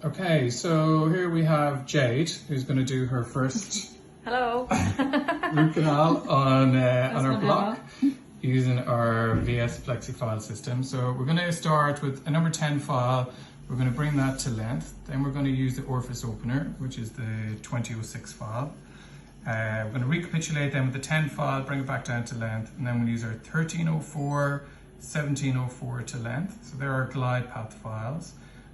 Okay, so here we have Jade, who's going to do her first Hello. root canal on our block using our VS Plexi file system. So we're going to start with a number 10 file. We're going to bring that to length. Then we're going to use the orifice opener, which is the 2006 file. We're going to recapitulate them with the 10 file, bring it back down to length, and then we'll use our 1304, 1704 to length. So there are glide path files.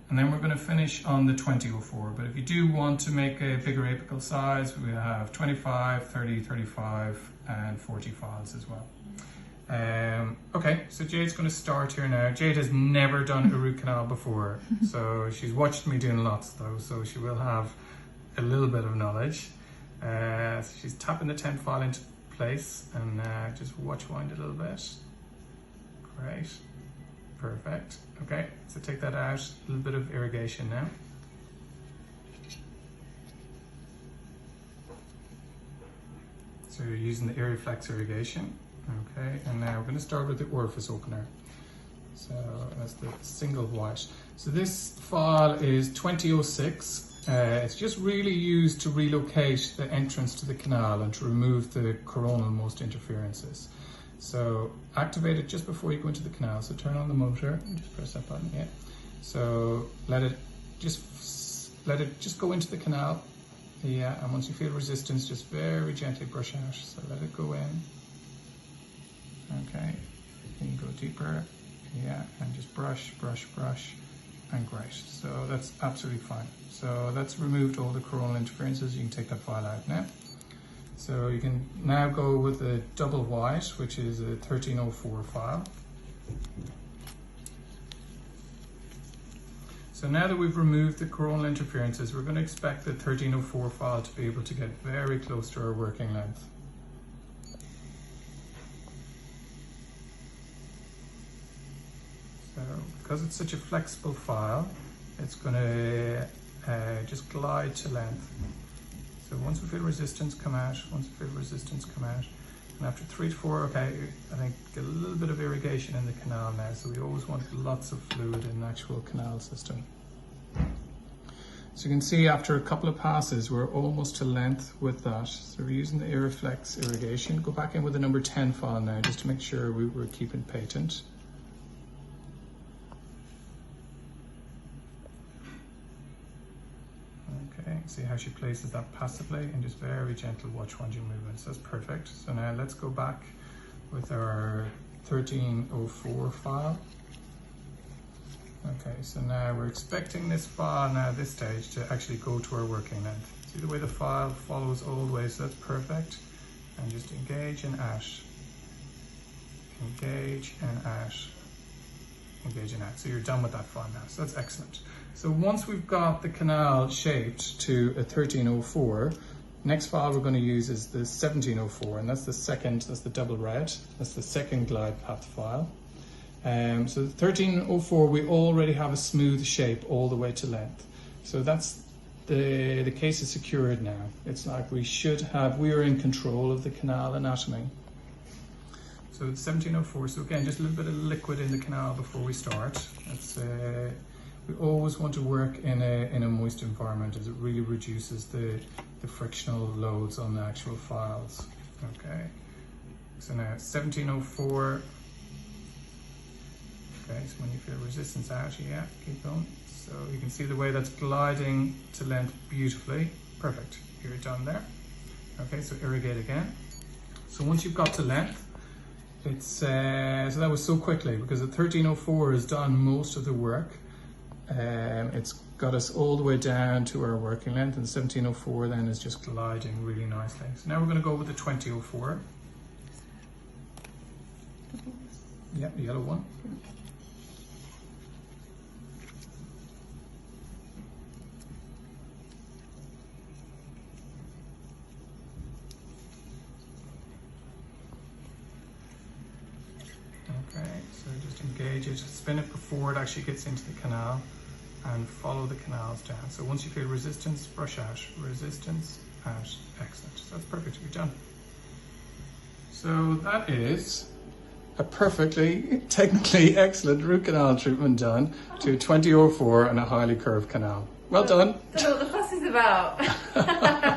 And then we're going to finish on the 2004. But if you do want to make a bigger apical size, we have 25, 30, 35, and 40 files as well. Okay, so Jade's going to start here now. Jade has never done a root canal before, so she's watched me doing lots though, so she will have a little bit of knowledge. So she's tapping the 10 file into place and just watch wind a little bit. Great. Perfect. Okay, so take that out, a little bit of irrigation now. So you're using the Aeroflex irrigation. Okay, and now we're going to start with the orifice opener. So that's the single white. So this file is 2006. It's just really used to relocate the entrance to the canal and to remove the coronal most interferences. So activate it just before you go into the canal. So turn on the motor and just press that button. Yeah. So let it just go into the canal. Yeah. And once you feel resistance, just very gently brush out. So let it go in. Okay. You can go deeper. Yeah. And just brush, brush, brush. And great. So that's absolutely fine. So that's removed all the coronal interferences. You can take that file out now. So you can now go with the double white, which is a 1304 file. So now that we've removed the coronal interferences, we're going to expect the 1304 file to be able to get very close to our working length. So because it's such a flexible file, it's going to just glide to length. So once we feel resistance come out, and after 3 to 4, okay, I think get a little bit of irrigation in the canal now, so we always want lots of fluid in the actual canal system. So you can see after a couple of passes, we're almost to length with that. So we're using the Aeroflex irrigation. Go back in with the number 10 file now, just to make sure we're keeping patent. See how she places that passively and just very gentle watch wanding movements. That's perfect. So now let's go back with our 1304 file. Okay, so now we're expecting this file now at this stage to actually go to our working length. See the way the file follows all the way, so that's perfect. And just engage and out. Engage and out. Engage and out. So you're done with that file now, so that's excellent. So once we've got the canal shaped to a 1304, next file we're going to use is the 1704, and that's the double red, that's the second glide path file. So the 1304, we already have a smooth shape all the way to length. So that's the case is secured now. It's like we are in control of the canal anatomy. So the 1704, so again, just a little bit of liquid in the canal before we start. We always want to work in a moist environment, as it really reduces the frictional loads on the actual files. Okay, so now 1704. Okay, so when you feel resistance out, yeah, keep going. So you can see the way that's gliding to length beautifully. Perfect, you're done there. Okay, so irrigate again. So once you've got to length, it's so that was so quickly because the 1304 has done most of the work. It's got us all the way down to our working length, and 1704 then is just gliding really nicely. So now we're going to go with the 2004. Yep, the yellow one. Okay, so just engage it, spin it before it actually gets into the canal, and follow the canals down. So once you feel resistance, brush out, resistance, out. Excellent. So that's perfect, you're done. So that is a perfectly, technically excellent root canal treatment done to 2004 and a highly curved canal. Well done. Don't know what the fuss is about.